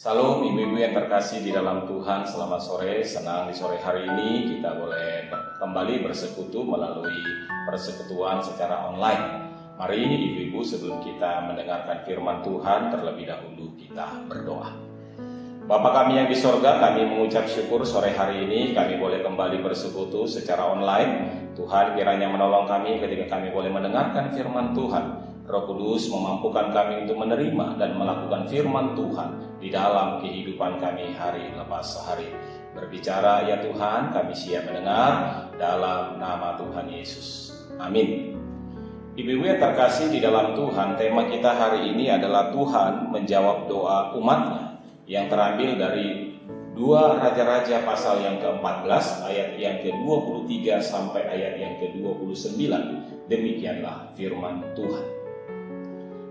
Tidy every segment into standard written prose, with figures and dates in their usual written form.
Salam ibu-ibu yang terkasih di dalam Tuhan, selamat sore. Senang di sore hari ini kita boleh kembali bersekutu melalui persekutuan secara online. Mari ibu-ibu sebelum kita mendengarkan firman Tuhan, terlebih dahulu kita berdoa. Bapa kami yang di sorga, kami mengucap syukur sore hari ini kami boleh kembali bersekutu secara online. Tuhan kiranya menolong kami ketika kami boleh mendengarkan firman Tuhan. Roh Kudus memampukan kami untuk menerima dan melakukan firman Tuhan di dalam kehidupan kami hari lepas hari. Berbicara ya Tuhan, kami siap mendengar dalam nama Tuhan Yesus. Amin. Ibu-ibu yang terkasih di dalam Tuhan, tema kita hari ini adalah Tuhan menjawab doa umatnya, yang terambil dari 2 Raja-Raja pasal yang ke-14 ayat yang ke-23 sampai ayat yang ke-29. Demikianlah firman Tuhan.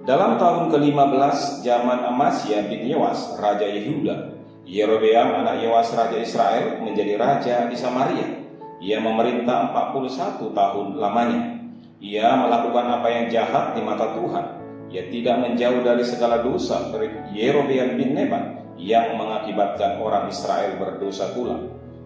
Dalam tahun ke-15 zaman Amasya bin Yoas Raja Yehuda, Yerobeam anak Yoas Raja Israel menjadi raja di Samaria. Ia memerintah 41 tahun lamanya. Ia melakukan apa yang jahat di mata Tuhan. Ia tidak menjauh dari segala dosa dari Yerobeam bin Nebat yang mengakibatkan orang Israel berdosa pula.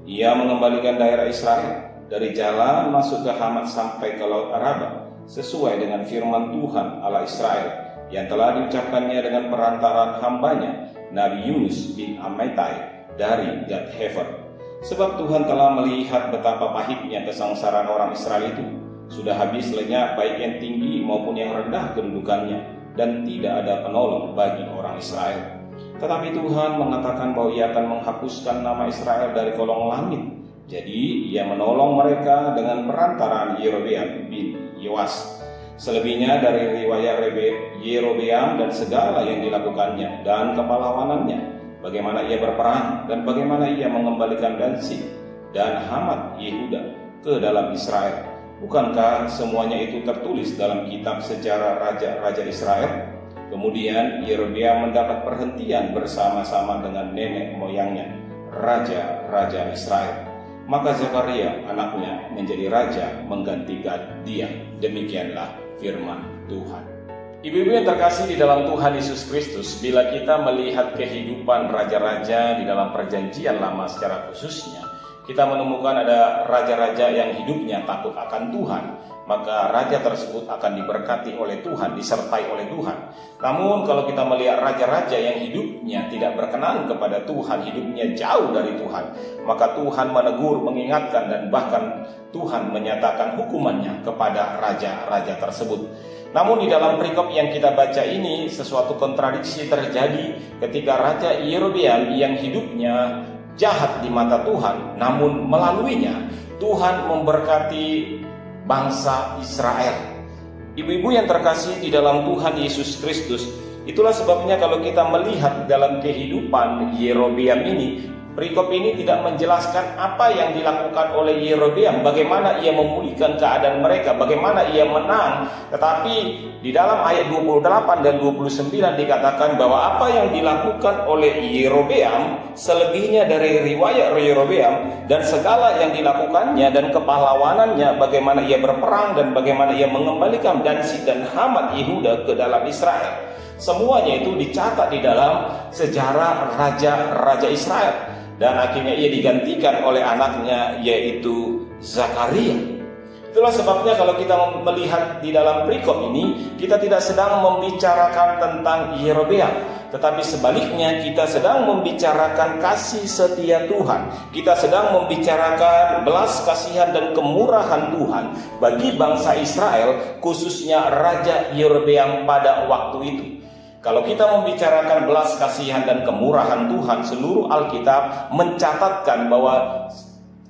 Ia mengembalikan daerah Israel dari jalan masuk ke Hamat sampai ke Laut Araba, sesuai dengan firman Tuhan Allah Israel yang telah diucapkannya dengan perantaran hambanya Nabi Yunus bin Amittai dari Gad Hefer. Sebab Tuhan telah melihat betapa pahitnya kesengsaraan orang Israel itu. Sudah habis lenyap baik yang tinggi maupun yang rendah kedudukannya, dan tidak ada penolong bagi orang Israel. Tetapi Tuhan mengatakan bahwa Ia akan menghapuskan nama Israel dari kolong langit. Jadi Ia menolong mereka dengan perantaran Yerobeam bin Yoas. Selebihnya dari riwayat Yerobeam dan segala yang dilakukannya dan kepahlawanannya, bagaimana ia berperang dan bagaimana ia mengembalikan Dansik dan Hamat Yehuda ke dalam Israel. Bukankah semuanya itu tertulis dalam kitab sejarah raja-raja Israel? Kemudian Yerobeam mendapat perhentian bersama-sama dengan nenek moyangnya, raja-raja Israel. Maka Zakaria anaknya menjadi raja menggantikan dia. Demikianlah firman Tuhan. Ibu-ibu yang terkasih di dalam Tuhan Yesus Kristus, bila kita melihat kehidupan raja-raja di dalam perjanjian lama secara khususnya, kita menemukan ada raja-raja yang hidupnya takut akan Tuhan, maka raja tersebut akan diberkati oleh Tuhan, disertai oleh Tuhan. Namun kalau kita melihat raja-raja yang hidupnya tidak berkenan kepada Tuhan, hidupnya jauh dari Tuhan, maka Tuhan menegur, mengingatkan, dan bahkan Tuhan menyatakan hukumannya kepada raja-raja tersebut. Namun di dalam perikop yang kita baca ini, sesuatu kontradiksi terjadi ketika Raja Yerobeam yang hidupnya jahat di mata Tuhan, namun melaluinya Tuhan memberkati bangsa Israel. Ibu-ibu yang terkasih di dalam Tuhan Yesus Kristus, itulah sebabnya kalau kita melihat dalam kehidupan Yerobeam ini, perikop ini tidak menjelaskan apa yang dilakukan oleh Yerobeam, bagaimana ia memulihkan keadaan mereka, bagaimana ia menang. Tetapi di dalam ayat 28 dan 29 dikatakan bahwa apa yang dilakukan oleh Yerobeam, selebihnya dari riwayat Yerobeam dan segala yang dilakukannya dan kepahlawanannya, bagaimana ia berperang dan bagaimana ia mengembalikan Dansi dan Hamat Yehuda ke dalam Israel. Semuanya itu dicatat di dalam sejarah raja-raja Israel. Dan akhirnya ia digantikan oleh anaknya, yaitu Zakaria. Itulah sebabnya kalau kita melihat di dalam perikop ini, kita tidak sedang membicarakan tentang Yerobeam, tetapi sebaliknya kita sedang membicarakan kasih setia Tuhan. Kita sedang membicarakan belas kasihan dan kemurahan Tuhan bagi bangsa Israel, khususnya Raja Yerobeam pada waktu itu. Kalau kita membicarakan belas kasihan dan kemurahan Tuhan, seluruh Alkitab mencatatkan bahwa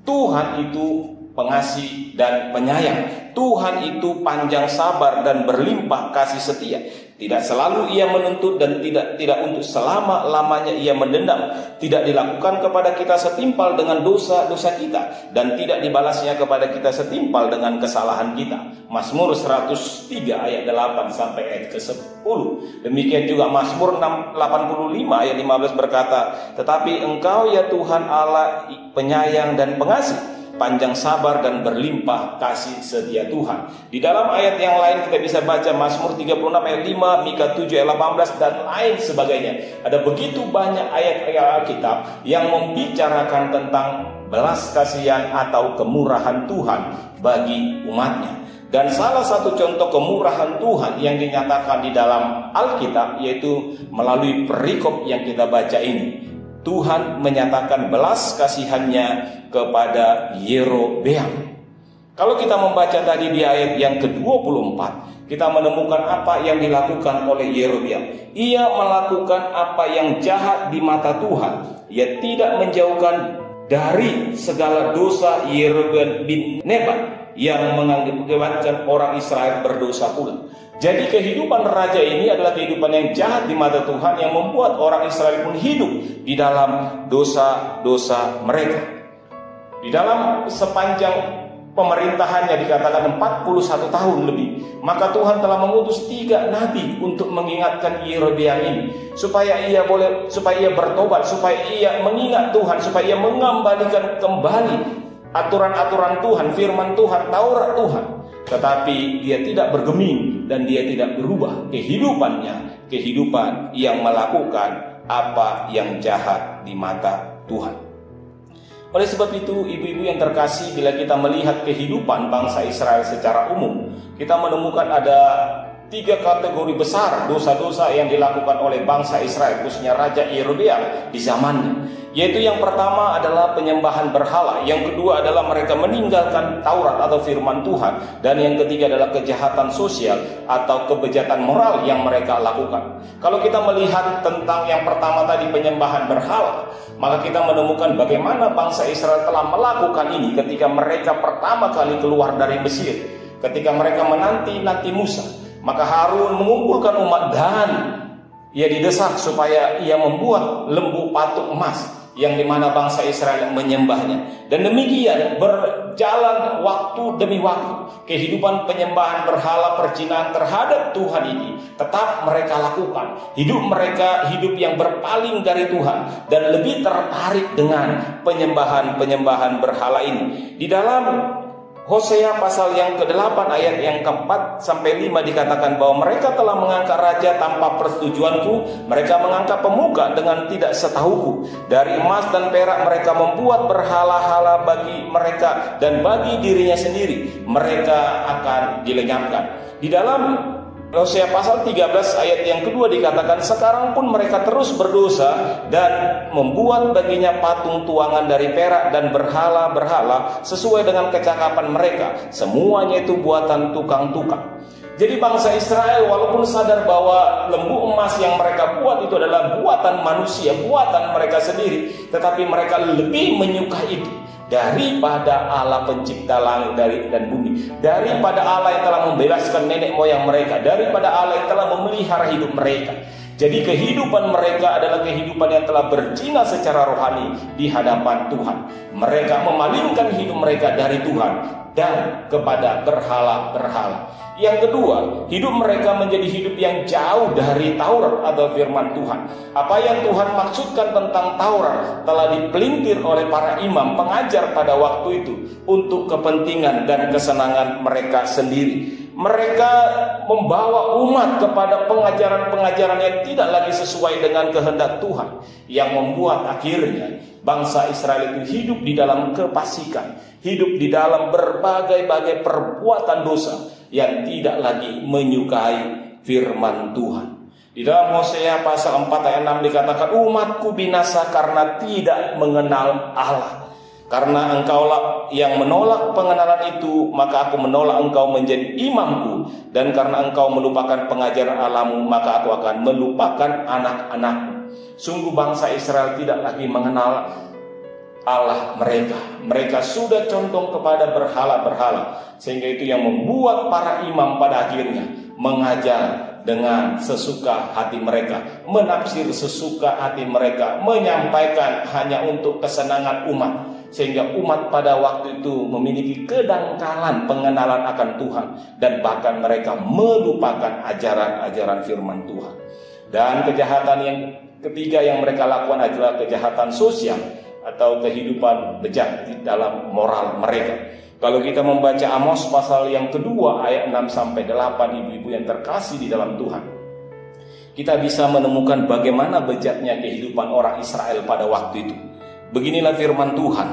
Tuhan itu pengasih dan penyayang. Tuhan itu panjang sabar dan berlimpah kasih setia. Tidak selalu ia menuntut dan tidak untuk selama-lamanya ia mendendam. Tidak dilakukan kepada kita setimpal dengan dosa-dosa kita, dan tidak dibalasnya kepada kita setimpal dengan kesalahan kita. Mazmur 103 ayat 8 sampai ayat ke-10. Demikian juga Mazmur 85 ayat 15 berkata, "Tetapi Engkau ya Tuhan Allah penyayang dan pengasih, panjang sabar dan berlimpah kasih setia Tuhan." Di dalam ayat yang lain kita bisa baca Mazmur 36 ayat 5, Mika 7 ayat 18 dan lain sebagainya. Ada begitu banyak ayat-ayat Alkitab yang membicarakan tentang belas kasihan atau kemurahan Tuhan bagi umatnya. Dan salah satu contoh kemurahan Tuhan yang dinyatakan di dalam Alkitab yaitu melalui perikop yang kita baca ini. Tuhan menyatakan belas kasihannya kepada Yerobeam. Kalau kita membaca tadi di ayat yang ke-24, kita menemukan apa yang dilakukan oleh Yerobeam. Ia melakukan apa yang jahat di mata Tuhan. Ia tidak menjauhkan dari segala dosa Yerobeam bin Nebat yang mengakibatkan orang Israel berdosa pula. Jadi kehidupan raja ini adalah kehidupan yang jahat di mata Tuhan, yang membuat orang Israel pun hidup di dalam dosa-dosa mereka. Di dalam sepanjang pemerintahannya dikatakan 41 tahun lebih, maka Tuhan telah mengutus 3 nabi untuk mengingatkan Yerobeam ini supaya ia bertobat, supaya ia mengingat Tuhan, supaya ia mengembalikan kembali aturan-aturan Tuhan, firman Tuhan, Taurat Tuhan. Tetapi dia tidak bergeming dan dia tidak berubah kehidupannya, kehidupan yang melakukan apa yang jahat di mata Tuhan. Oleh sebab itu, ibu-ibu yang terkasih, bila kita melihat kehidupan bangsa Israel secara umum, kita menemukan ada 3 kategori besar dosa-dosa yang dilakukan oleh bangsa Israel, khususnya Raja Yerobeam di zamannya. Yaitu yang pertama adalah penyembahan berhala, yang kedua adalah mereka meninggalkan Taurat atau firman Tuhan, dan yang ketiga adalah kejahatan sosial atau kebejatan moral yang mereka lakukan. Kalau kita melihat tentang yang pertama tadi, penyembahan berhala, maka kita menemukan bagaimana bangsa Israel telah melakukan ini ketika mereka pertama kali keluar dari Mesir. Ketika mereka menanti Musa, maka Harun mengumpulkan umat dan ia didesak supaya ia membuat lembu patung emas yang dimana bangsa Israel menyembahnya. Dan demikian berjalan waktu demi waktu, kehidupan penyembahan berhala percinahan terhadap Tuhan ini tetap mereka lakukan. Hidup mereka hidup yang berpaling dari Tuhan dan lebih tertarik dengan penyembahan berhala ini. Di dalam Hosea pasal yang ke-8 ayat yang ke-4 sampai 5 dikatakan bahwa mereka telah mengangkat raja tanpa persetujuanku, mereka mengangkat pemuka dengan tidak setahuku. Dari emas dan perak mereka membuat berhala-hala bagi mereka dan bagi dirinya sendiri, mereka akan dilenyapkan. Di dalam Hosea pasal 13 ayat yang kedua dikatakan, sekarang pun mereka terus berdosa dan membuat baginya patung tuangan dari perak dan berhala-berhala sesuai dengan kecakapan mereka. Semuanya itu buatan tukang-tukang. Jadi bangsa Israel walaupun sadar bahwa lembu emas yang mereka buat itu adalah buatan manusia, buatan mereka sendiri, tetapi mereka lebih menyukai itu daripada Allah pencipta langit dan bumi, daripada Allah yang telah membebaskan nenek moyang mereka, daripada Allah yang telah memelihara hidup mereka. Jadi kehidupan mereka adalah kehidupan yang telah berzina secara rohani di hadapan Tuhan. Mereka memalingkan hidup mereka dari Tuhan dan kepada berhala-berhala. Yang kedua, hidup mereka menjadi hidup yang jauh dari Taurat atau firman Tuhan. Apa yang Tuhan maksudkan tentang Taurat telah dipelintir oleh para imam pengajar pada waktu itu untuk kepentingan dan kesenangan mereka sendiri. Mereka membawa umat kepada pengajaran-pengajaran yang tidak lagi sesuai dengan kehendak Tuhan, yang membuat akhirnya bangsa Israel itu hidup di dalam kefasikan, hidup di dalam berbagai-bagai perbuatan dosa yang tidak lagi menyukai firman Tuhan. Di dalam Hosea pasal 4 ayat 6 dikatakan, umatku binasa karena tidak mengenal Allah. Karena engkaulah yang menolak pengenalan itu, maka aku menolak engkau menjadi imamku. Dan karena engkau melupakan pengajaran Allahmu, maka aku akan melupakan anak-anakmu. Sungguh bangsa Israel tidak lagi mengenal Allah mereka. Mereka sudah condong kepada berhala-berhala, sehingga itu yang membuat para imam pada akhirnya mengajar dengan sesuka hati mereka, menafsir sesuka hati mereka, menyampaikan hanya untuk kesenangan umat, sehingga umat pada waktu itu memiliki kedangkalan pengenalan akan Tuhan, dan bahkan mereka melupakan ajaran-ajaran firman Tuhan. Dan kejahatan yang ketiga yang mereka lakukan adalah kejahatan sosial atau kehidupan bejat di dalam moral mereka. Kalau kita membaca Amos pasal yang kedua ayat 6 sampai 8, ibu-ibu yang terkasih di dalam Tuhan, kita bisa menemukan bagaimana bejatnya kehidupan orang Israel pada waktu itu. Beginilah firman Tuhan,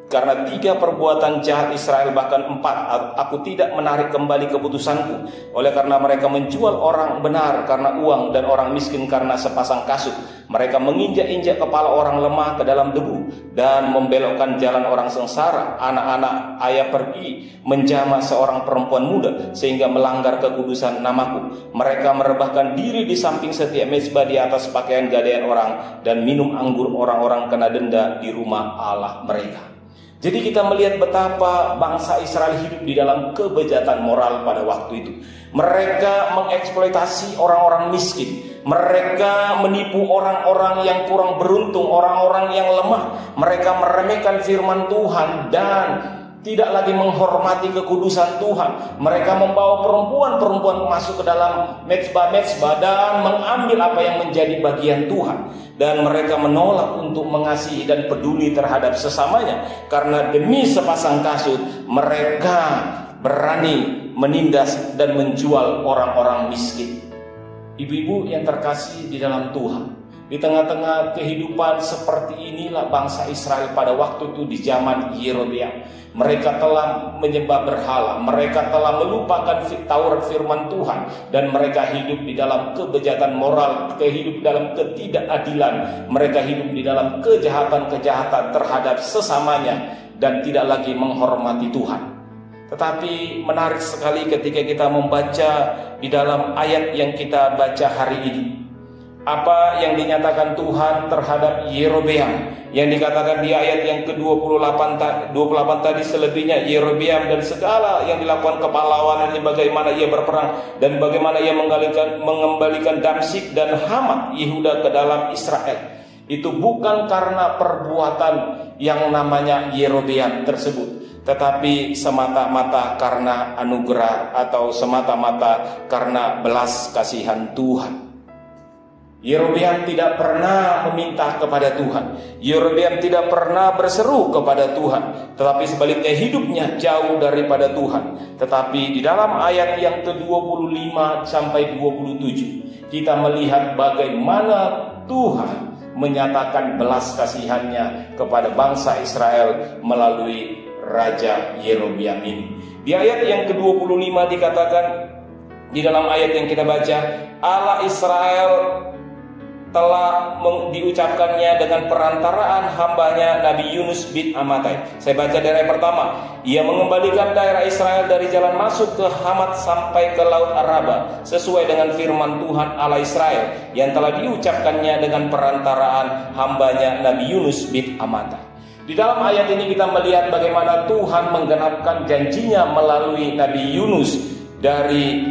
karena 3 perbuatan jahat Israel, bahkan 4, aku tidak menarik kembali keputusanku. Oleh karena mereka menjual orang benar karena uang dan orang miskin karena sepasang kasut. Mereka menginjak-injak kepala orang lemah ke dalam debu dan membelokkan jalan orang sengsara. Anak-anak ayah pergi menjamah seorang perempuan muda sehingga melanggar kekudusan namaku. Mereka merebahkan diri di samping setiap mezbah di atas pakaian gadaian orang dan minum anggur orang-orang kena denda di rumah Allah mereka. Jadi kita melihat betapa bangsa Israel hidup di dalam kebejatan moral pada waktu itu. Mereka mengeksploitasi orang-orang miskin. Mereka menipu orang-orang yang kurang beruntung, orang-orang yang lemah. Mereka meremehkan firman Tuhan dan tidak lagi menghormati kekudusan Tuhan. Mereka membawa perempuan-perempuan masuk ke dalam mezbah-mezbah dan mengambil apa yang menjadi bagian Tuhan. Dan mereka menolak untuk mengasihi dan peduli terhadap sesamanya. Karena demi sepasang kasut mereka berani menindas dan menjual orang-orang miskin. Ibu-ibu yang terkasih di dalam Tuhan, di tengah-tengah kehidupan seperti inilah bangsa Israel pada waktu itu di zaman Yerobeam. Mereka telah menyembah berhala, mereka telah melupakan Taurat firman Tuhan, dan mereka hidup di dalam kebejatan moral, hidup dalam ketidakadilan, mereka hidup di dalam kejahatan-kejahatan terhadap sesamanya dan tidak lagi menghormati Tuhan. Tetapi menarik sekali ketika kita membaca di dalam ayat yang kita baca hari ini, apa yang dinyatakan Tuhan terhadap Yerobeam, yang dikatakan di ayat yang ke-28 tadi, selebihnya Yerobeam dan segala yang dilakukan kepahlawanannya, bagaimana ia berperang dan bagaimana ia mengembalikan Damsyik dan Hamat Yehuda ke dalam Israel. itu bukan karena perbuatan yang namanya Yerobeam tersebut, tetapi semata-mata karena anugerah atau semata-mata karena belas kasihan Tuhan. Yerobeam tidak pernah meminta kepada Tuhan. Yerobeam tidak pernah berseru kepada Tuhan, tetapi sebaliknya hidupnya jauh daripada Tuhan. Tetapi di dalam ayat yang ke-25 sampai 27 kita melihat bagaimana Tuhan menyatakan belas kasihannya kepada bangsa Israel melalui Raja Yerobeam ini. Di ayat yang ke-25 dikatakan, di dalam ayat yang kita baca, Allah Israel telah diucapkannya dengan perantaraan hambanya Nabi Yunus bin Amittai. Saya baca dari ayat pertama. Ia mengembalikan daerah Israel dari jalan masuk ke Hamat sampai ke Laut Araba, sesuai dengan firman Tuhan Allah Israel yang telah diucapkannya dengan perantaraan hambanya Nabi Yunus bin Amittai. Di dalam ayat ini kita melihat bagaimana Tuhan menggenapkan janjinya melalui Nabi Yunus dari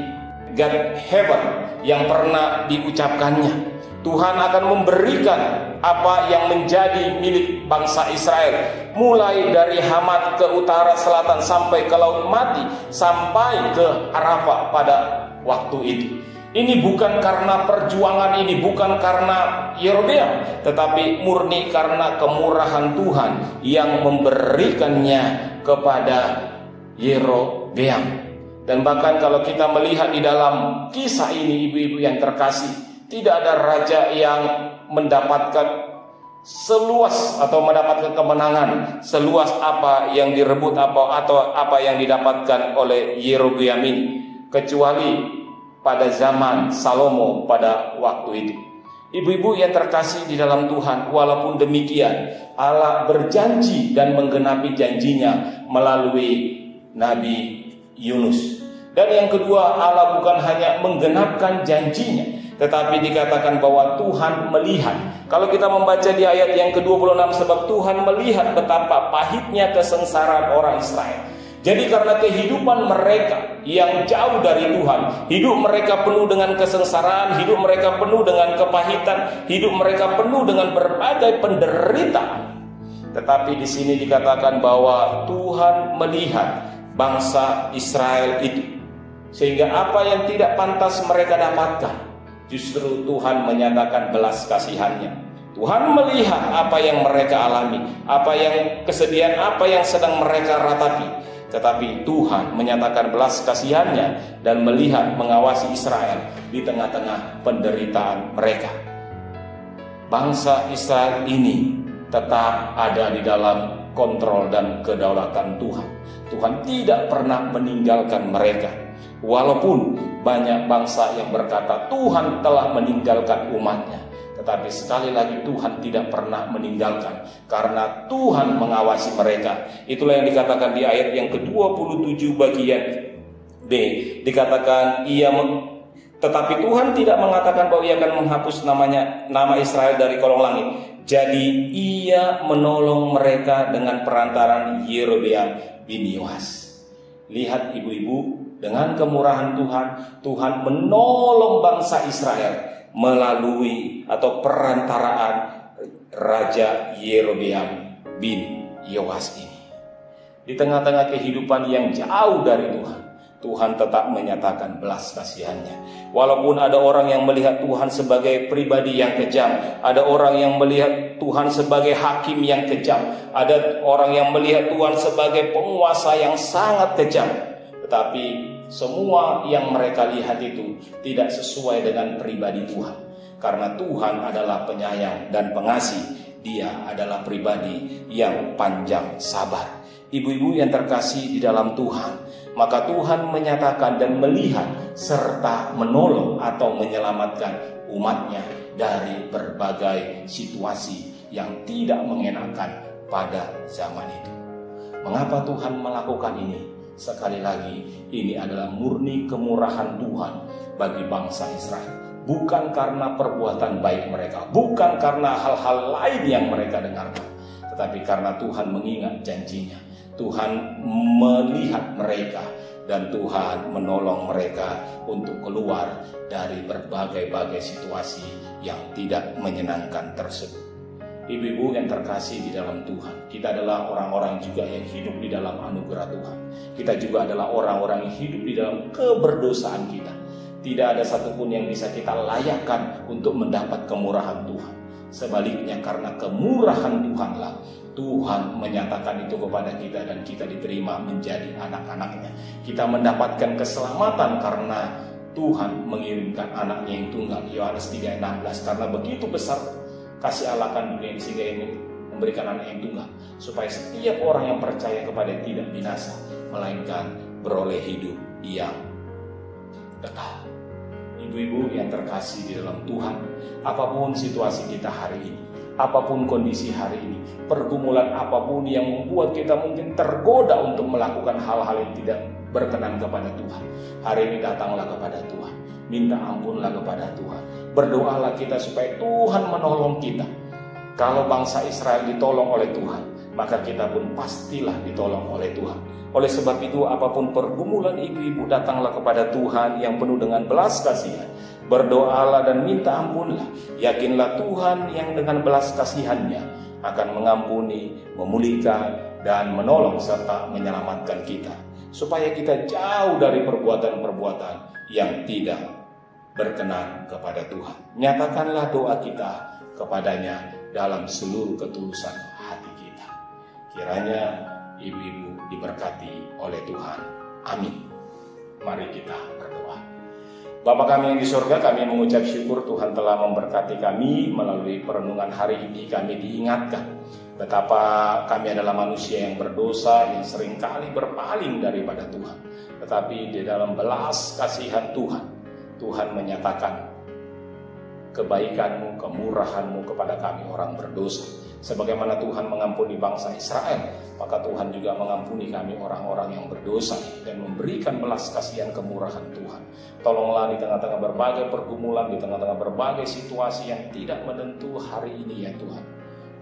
God Heaven yang pernah diucapkannya. Tuhan akan memberikan apa yang menjadi milik bangsa Israel, mulai dari Hamat ke utara selatan sampai ke Laut Mati, sampai ke Arafah pada waktu itu. Ini bukan karena perjuangan, ini bukan karena Yerobeam, tetapi murni karena kemurahan Tuhan yang memberikannya kepada Yerobeam. Dan bahkan kalau kita melihat di dalam kisah ini, ibu-ibu yang terkasih, tidak ada raja yang mendapatkan seluas atau mendapatkan kemenangan seluas apa yang direbut atau apa yang didapatkan oleh Yerobeam ini, kecuali pada zaman Salomo pada waktu itu. Ibu-ibu yang terkasih di dalam Tuhan, walaupun demikian Allah berjanji dan menggenapi janjinya melalui Nabi Yunus. Dan yang kedua, Allah bukan hanya menggenapkan janjinya, tetapi dikatakan bahwa Tuhan melihat. Kalau kita membaca di ayat yang ke-26, sebab Tuhan melihat betapa pahitnya kesengsaraan orang Israel. Jadi karena kehidupan mereka yang jauh dari Tuhan, hidup mereka penuh dengan kesengsaraan, hidup mereka penuh dengan kepahitan, hidup mereka penuh dengan berbagai penderitaan. Tetapi di sini dikatakan bahwa Tuhan melihat bangsa Israel itu, sehingga apa yang tidak pantas mereka dapatkan, justru Tuhan menyatakan belas kasihannya. Tuhan melihat apa yang mereka alami, apa yang kesedihan, apa yang sedang mereka ratapi. Tetapi Tuhan menyatakan belas kasihannya dan melihat, mengawasi Israel di tengah-tengah penderitaan mereka. Bangsa Israel ini tetap ada di dalam kontrol dan kedaulatan Tuhan. Tuhan tidak pernah meninggalkan mereka. Walaupun banyak bangsa yang berkata Tuhan telah meninggalkan umatnya, tetapi sekali lagi Tuhan tidak pernah meninggalkan, karena Tuhan mengawasi mereka. Itulah yang dikatakan di ayat yang ke-27 bagian B. Dikatakan tetapi Tuhan tidak mengatakan bahwa ia akan menghapus nama Israel dari kolong langit. Jadi ia menolong mereka dengan perantaran Yerobeam bin Yoas. Lihat ibu-ibu, dengan kemurahan Tuhan, Tuhan menolong bangsa Israel melalui atau perantaraan Raja Yerobeam bin Yoas ini. Di tengah-tengah kehidupan yang jauh dari Tuhan, Tuhan tetap menyatakan belas kasihannya. Walaupun ada orang yang melihat Tuhan sebagai pribadi yang kejam, ada orang yang melihat Tuhan sebagai hakim yang kejam, ada orang yang melihat Tuhan sebagai penguasa yang sangat kejam, tetapi semua yang mereka lihat itu tidak sesuai dengan pribadi Tuhan. Karena Tuhan adalah penyayang dan pengasih, Dia adalah pribadi yang panjang sabar. Ibu-ibu yang terkasih di dalam Tuhan, maka Tuhan menyatakan dan melihat serta menolong atau menyelamatkan umatnya dari berbagai situasi yang tidak mengenakan pada zaman itu. Mengapa Tuhan melakukan ini? Sekali lagi, ini adalah murni kemurahan Tuhan bagi bangsa Israel. Bukan karena perbuatan baik mereka, bukan karena hal-hal lain yang mereka dengarkan, tetapi karena Tuhan mengingat janjinya. Tuhan melihat mereka dan Tuhan menolong mereka untuk keluar dari berbagai-bagai situasi yang tidak menyenangkan tersebut. Ibu-ibu yang terkasih di dalam Tuhan, kita adalah orang-orang juga yang hidup di dalam anugerah Tuhan. Kita juga adalah orang-orang yang hidup di dalam keberdosaan kita. Tidak ada satupun yang bisa kita layakkan untuk mendapat kemurahan Tuhan. Sebaliknya, karena kemurahan Tuhanlah Tuhan menyatakan itu kepada kita dan kita diterima menjadi anak-anaknya. Kita mendapatkan keselamatan karena Tuhan mengirimkan anaknya yang tunggal. Yohanes 3:16. Karena begitu besar kasih Allah akan dunia ini sehingga ini memberikan anak yang tunggal, supaya setiap orang yang percaya kepada tidak binasa, melainkan beroleh hidup yang kekal. Ibu-ibu yang terkasih di dalam Tuhan, apapun situasi kita hari ini, apapun kondisi hari ini, pergumulan apapun yang membuat kita mungkin tergoda untuk melakukan hal-hal yang tidak berkenan kepada Tuhan, hari ini datanglah kepada Tuhan, minta ampunlah kepada Tuhan, berdoalah kita supaya Tuhan menolong kita. Kalau bangsa Israel ditolong oleh Tuhan, maka kita pun pastilah ditolong oleh Tuhan. Oleh sebab itu, apapun pergumulan ibu-ibu, datanglah kepada Tuhan yang penuh dengan belas kasihan. Berdoalah dan minta ampunlah. Yakinlah Tuhan yang dengan belas kasihannya akan mengampuni, memulihkan, dan menolong serta menyelamatkan kita, supaya kita jauh dari perbuatan-perbuatan yang tidak berkenan kepada Tuhan. Nyatakanlah doa kita kepadanya dalam seluruh ketulusan hati kita. Kiranya ibu-ibu diberkati oleh Tuhan. Amin. Mari kita berdoa. Bapa kami yang di surga, kami mengucap syukur Tuhan telah memberkati kami melalui perenungan hari ini. Kami diingatkan betapa kami adalah manusia yang berdosa, yang seringkali berpaling daripada Tuhan. Tetapi di dalam belas kasihan Tuhan, Tuhan menyatakan kebaikan-Mu, kemurahan-Mu kepada kami orang berdosa. Sebagaimana Tuhan mengampuni bangsa Israel, maka Tuhan juga mengampuni kami orang-orang yang berdosa dan memberikan belas kasihan kemurahan Tuhan. Tolonglah di tengah-tengah berbagai pergumulan, di tengah-tengah berbagai situasi yang tidak menentu hari ini ya Tuhan.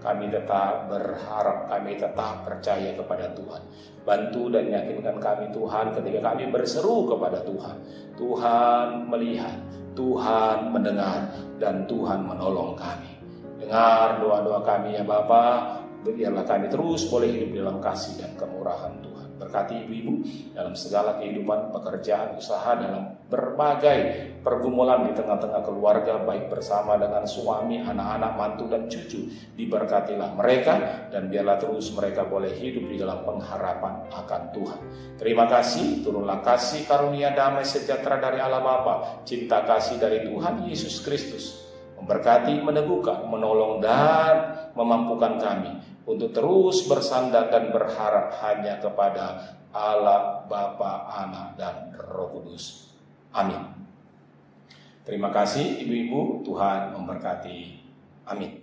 Kami tetap berharap, kami tetap percaya kepada Tuhan. Bantu dan yakinkan kami Tuhan ketika kami berseru kepada Tuhan. Tuhan melihat, Tuhan mendengar, dan Tuhan menolong kami. Dengar doa-doa kami ya Bapa, biarlah kami terus boleh hidup dalam kasih dan kemurahan Tuhan. Berkati ibu-ibu dalam segala kehidupan, pekerjaan, usaha, dalam berbagai pergumulan di tengah-tengah keluarga, baik bersama dengan suami, anak-anak, mantu, dan cucu. Diberkatilah mereka dan biarlah terus mereka boleh hidup di dalam pengharapan akan Tuhan. Terima kasih, turunlah kasih karunia damai sejahtera dari Allah Bapa, cinta kasih dari Tuhan Yesus Kristus, memberkati, meneguhkan, menolong, dan memampukan kami untuk terus bersandar dan berharap hanya kepada Allah, Bapa, Anak, dan Roh Kudus. Amin. Terima kasih ibu-ibu, Tuhan memberkati. Amin.